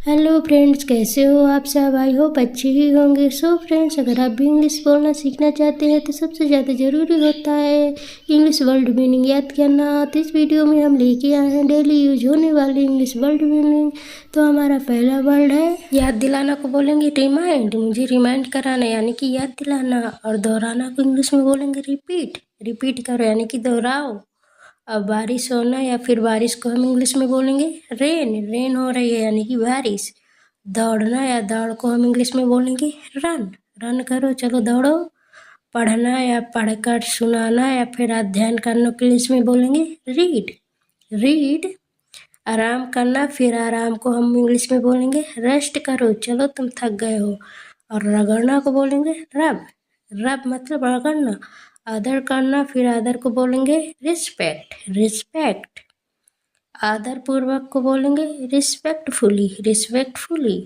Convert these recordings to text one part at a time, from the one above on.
Hello friends, कैसे हो आप सब। आई होप अच्छे ही होंगे। सो फ्रेंड्स, अगर आप भी इंग्लिश बोलना सीखना चाहते हैं तो सबसे ज़्यादा ज़रूरी होता है इंग्लिश वर्ड मीनिंग याद करना। तो इस वीडियो में हम लेके आए हैं डेली यूज होने वाली इंग्लिश वर्ड मीनिंग। तो हमारा पहला वर्ड है याद दिलाना को बोलेंगे रिमाइंड, मुझे रिमाइंड कराना यानी कि याद दिलाना। और दोहराना को इंग्लिश में बोलेंगे रिपीट, रिपीट करो यानी कि दोहराओ। अब बारिश होना या फिर बारिश को हम इंग्लिश में बोलेंगे रेन, रेन हो रही है यानी कि बारिश। दौड़ना या दौड़ को हम इंग्लिश में बोलेंगे रन, रन करो चलो दौड़ो। पढ़ना या पढ़कर सुनाना या फिर अध्ययन करने को इंग्लिश में बोलेंगे रीड, रीड। आराम करना फिर आराम को हम इंग्लिश में बोलेंगे रेस्ट करो चलो तुम थक गए हो। और रगड़ना को बोलेंगे रब, रब मतलब रगड़ना। आदर करना फिर आदर को बोलेंगे रिस्पेक्ट, रिस्पेक्ट। आदर पूर्वक को बोलेंगे रिस्पेक्टफुली, रिस्पेक्टफुली।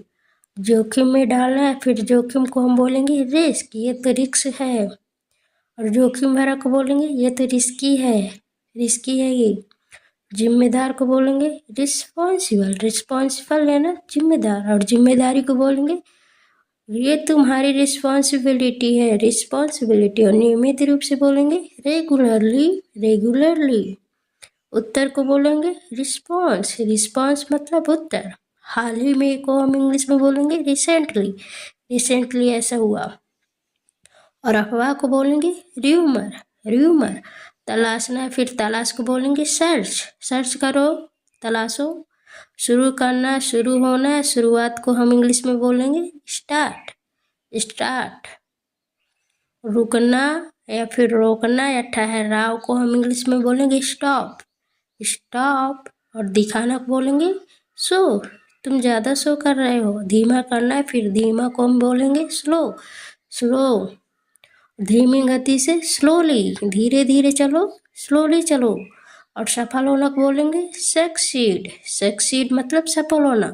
जोखिम में डालना है फिर जोखिम को हम बोलेंगे रिस्क, ये तो रिस्क है। और जोखिम भरा को बोलेंगे ये तो रिस्की है, रिस्की है ये। जिम्मेदार को बोलेंगे रिस्पॉन्सिबल, रिस्पॉन्सिबल है ना जिम्मेदार। और जिम्मेदारी को बोलेंगे ये तुम्हारी रिस्पॉन्सिबिलिटी है, रिस्पॉन्सिबिलिटी। और नियमित रूप से बोलेंगे रेगुलरली, रेगुलरली। उत्तर को बोलेंगे रिस्पॉन्स, रिस्पॉन्स मतलब उत्तर। हाल ही में को हम इंग्लिश में बोलेंगे रिसेंटली, रिसेंटली ऐसा हुआ। और अफवाह को बोलेंगे र्यूमर, र्यूमर। तलाशना है फिर तलाश को बोलेंगे सर्च, सर्च करो तलाशो। शुरू करना, शुरू होना, शुरुआत को हम इंग्लिश में बोलेंगे स्टार्ट, स्टार्ट। रुकना या फिर रोकना या ठहराव को हम इंग्लिश में बोलेंगे स्टॉप, स्टॉप। और दिखाना को बोलेंगे शो, तुम ज़्यादा शो कर रहे हो। धीमा करना है फिर धीमा को हम बोलेंगे स्लो, स्लो। धीमी गति से स्लोली, धीरे धीरे चलो, स्लोली चलो। और सफल होना को बोलेंगे सक्सीड, सक्सीड मतलब सफल होना।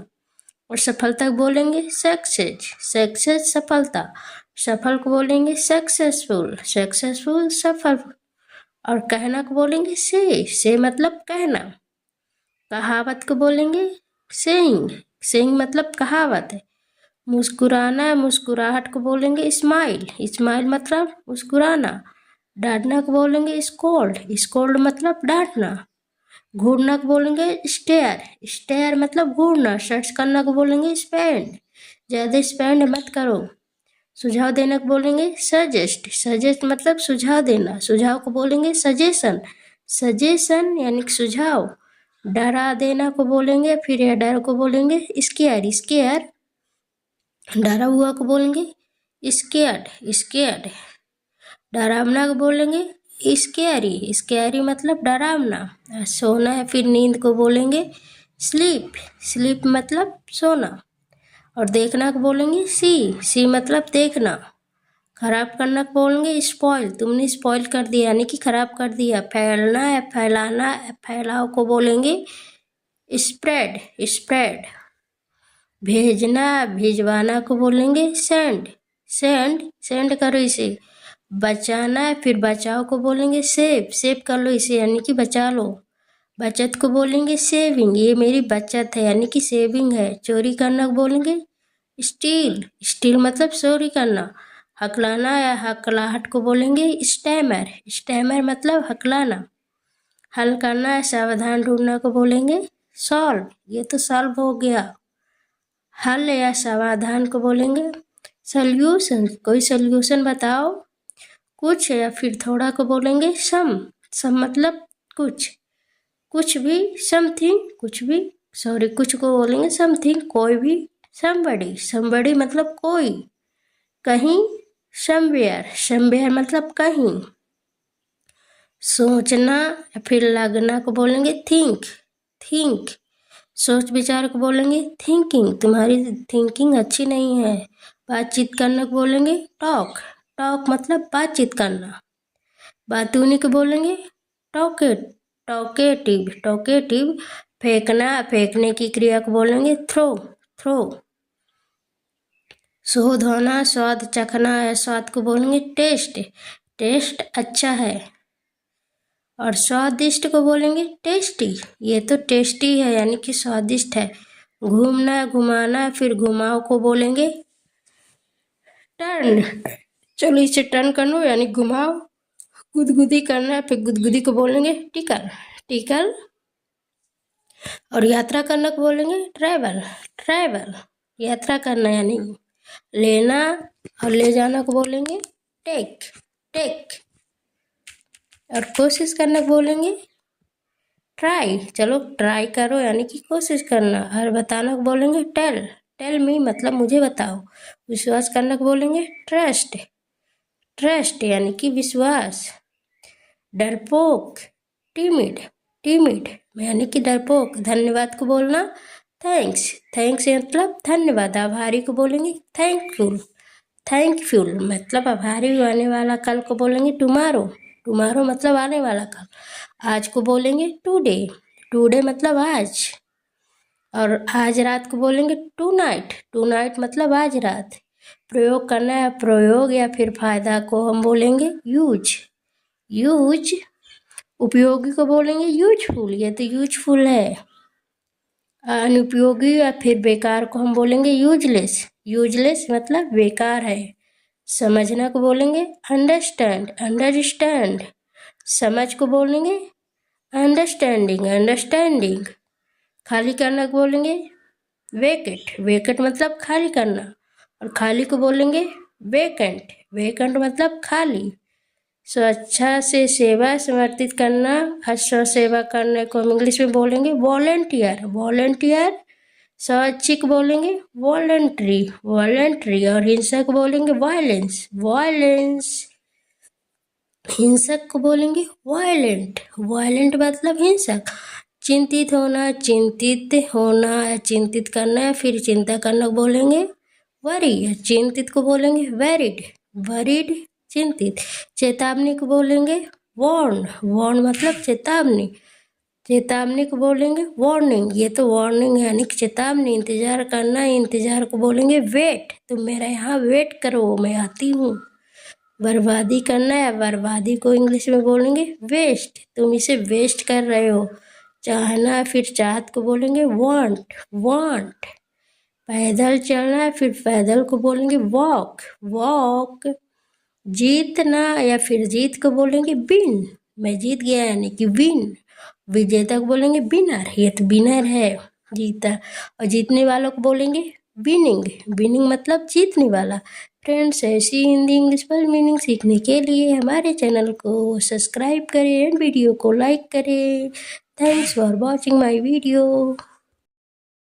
और सफलता को बोलेंगे सक्सेस, सक्सेस सफलता। सफल को बोलेंगे सक्सेसफुल, सक्सेसफुल सफल। और कहना को बोलेंगे से मतलब कहना। कहावत को बोलेंगे सेइंग, सेइंग मतलब कहावत है। मुस्कुराना, मुस्कुराहट को बोलेंगे स्माइल, स्माइल मतलब मुस्कुराना। डांटना को बोलेंगे स्कोल्ड, स्कोल्ड मतलब डांटना। घूरना को बोलेंगे स्टेयर, स्टेयर मतलब घूरना। सर्च करना को बोलेंगे स्पेंड, ज़्यादा स्पेंड मत करो। सुझाव देना को बोलेंगे सजेस्ट, सजेस्ट मतलब सुझाव देना। सुझाव को बोलेंगे सजेशन, सजेशन यानी कि सुझाव। डरा देना को बोलेंगे फिर या डर को बोलेंगे स्केयर, स्केयर। डरा हुआ को बोलेंगे स्केयर्ड, स्केयर्ड। डरावना को बोलेंगे स्कैरी, स्कैरी मतलब डरावना। सोना है फिर नींद को बोलेंगे स्लीप, स्लीप मतलब सोना। और देखना को बोलेंगे सी मतलब देखना। खराब करना को बोलेंगे स्पॉइल, तुमने स्पॉइल कर दिया यानी कि खराब कर दिया। फैलना है फैलाना, फैलाव को बोलेंगे स्प्रेड, स्प्रेड। भेजना भिजवाना को बोलेंगे सेंड, सेंड, सेंड करो इसे। बचाना है फिर बचाओ को बोलेंगे सेव, सेव कर लो इसे यानी कि बचा लो। बचत को बोलेंगे सेविंग, ये मेरी बचत है यानी कि सेविंग है। चोरी करना को बोलेंगे स्टील, स्टील मतलब चोरी करना। हकलाना या हकलाहट को बोलेंगे स्टैमर, स्टैमर मतलब हकलाना। हल करना है सावधान ढूंढना को बोलेंगे सॉल्व, ये तो सॉल्व हो गया। हल या समाधान को बोलेंगे सॉल्यूशन, कोई सॉल्यूशन बताओ। कुछ या फिर थोड़ा को बोलेंगे सम, सम मतलब कुछ, कुछ भी। समथिंग कुछ भी, सॉरी कुछ को बोलेंगे समथिंग कोई भी। समबडी, समबडी मतलब कोई, कहीं। समवेयर, समवेयर मतलब कहीं। सोचना या फिर लगना को बोलेंगे थिंक, थिंक। सोच विचार को बोलेंगे थिंकिंग, तुम्हारी थिंकिंग अच्छी नहीं है। बातचीत करने को बोलेंगे टॉक, टॉक मतलब बातचीत करना। बातूनी को बोलेंगे टॉकेट, टॉकेटिव, टॉकेटिव। फेंकना, फेंकने की क्रिया को बोलेंगे थ्रो, थ्रो। शोध होना, स्वाद चखना या स्वाद को बोलेंगे टेस्ट, टेस्ट अच्छा है। और स्वादिष्ट को बोलेंगे टेस्टी, ये तो टेस्टी है यानी कि स्वादिष्ट है। घूमना, घुमाना, फिर घुमाओ को बोलेंगे टर्न। चलो इसे टर्न कर लो यानी घुमाओ। गुदगुदी करना, फिर गुदगुदी को बोलेंगे टिकल, टिकल। और यात्रा करना को बोलेंगे ट्रैवल, ट्रैवल। यात्रा करना यानी लेना, और ले जाना को बोलेंगे टेक, टेक। और कोशिश करना को बोलेंगे ट्राई। चलो ट्राई करो यानी कि कोशिश करना। और बताना को बोलेंगे टेल, टेल मी मतलब मुझे बताओ। विश्वास करना को बोलेंगे ट्रस्ट, ट्रस्ट यानी कि विश्वास। डरपोक, टिमिड, टिमिड यानी कि डरपोक। धन्यवाद को बोलना थैंक्स, थैंक्स मतलब धन्यवाद। आभारी को बोलेंगे थैंकफुल, थैंकफुल मतलब आभारी आने वाला कल को बोलेंगे टुमारो, टुमारो मतलब आने वाला कल। आज को बोलेंगे टुडे, टुडे मतलब आज। और आज रात को बोलेंगे टू नाइट, टू नाइट मतलब आज रात। प्रयोग करना है, प्रयोग या फिर फायदा को हम बोलेंगे यूज, यूज। उपयोगी को बोलेंगे यूजफुल, ये तो यूजफुल है। अनुपयोगी या फिर बेकार को हम बोलेंगे यूजलेस, यूजलेस मतलब बेकार है। समझना को बोलेंगे अंडरस्टैंड, अंडरस्टैंड। समझ को बोलेंगे अंडरस्टैंडिंग, अंडरस्टैंडिंग। खाली करना को बोलेंगे वेकेट, वेकेट मतलब खाली करना। और खाली को बोलेंगे वेकेंट, वेकेंट मतलब खाली। स्वेच्छा से सेवा समर्पित करना, अच्छा सेवा करने को हम इंग्लिश में बोलेंगे वॉलंटियर, वॉलंटियर। स्वैच्छिक बोलेंगे वॉलंट्री, वॉलंट्री। और हिंसक बोलेंगे वायलेंस, वायलेंस। हिंसक को बोलेंगे वायलेंट, वायलेंट मतलब हिंसक। चिंतित होना, चिंतित होना या चिंतित करना या फिर चिंता करना बोलेंगे वरी। चिंतित को बोलेंगे वरीड, वरीड चिंतित। चेतावनी को बोलेंगे वार्न, वार्न मतलब चेतावनी। चेतावनी को बोलेंगे वार्निंग, ये तो वार्निंग यानी कि चेतावनी। इंतजार करना, इंतजार को बोलेंगे वेट, तुम मेरा यहाँ वेट करो मैं आती हूँ। बर्बादी करना है, बर्बादी को इंग्लिश में बोलेंगे वेस्ट, तुम इसे वेस्ट कर रहे हो। चाहना फिर चाहत को बोलेंगे वांट, वांट। पैदल चलना है फिर पैदल को बोलेंगे वॉक, वॉक। जीतना या फिर जीत को बोलेंगे विन, मैं जीत गया यानी कि विन। विजेता को बोलेंगे विनर, ये तो विनर है जीता। और जीतने वालों को बोलेंगे विनिंग, विनिंग मतलब जीतने वाला। फ्रेंड्स, ऐसी हिंदी इंग्लिश वर्ड मीनिंग सीखने के लिए हमारे चैनल को सब्सक्राइब करें एंड वीडियो को लाइक करें। Thanks for watching my video.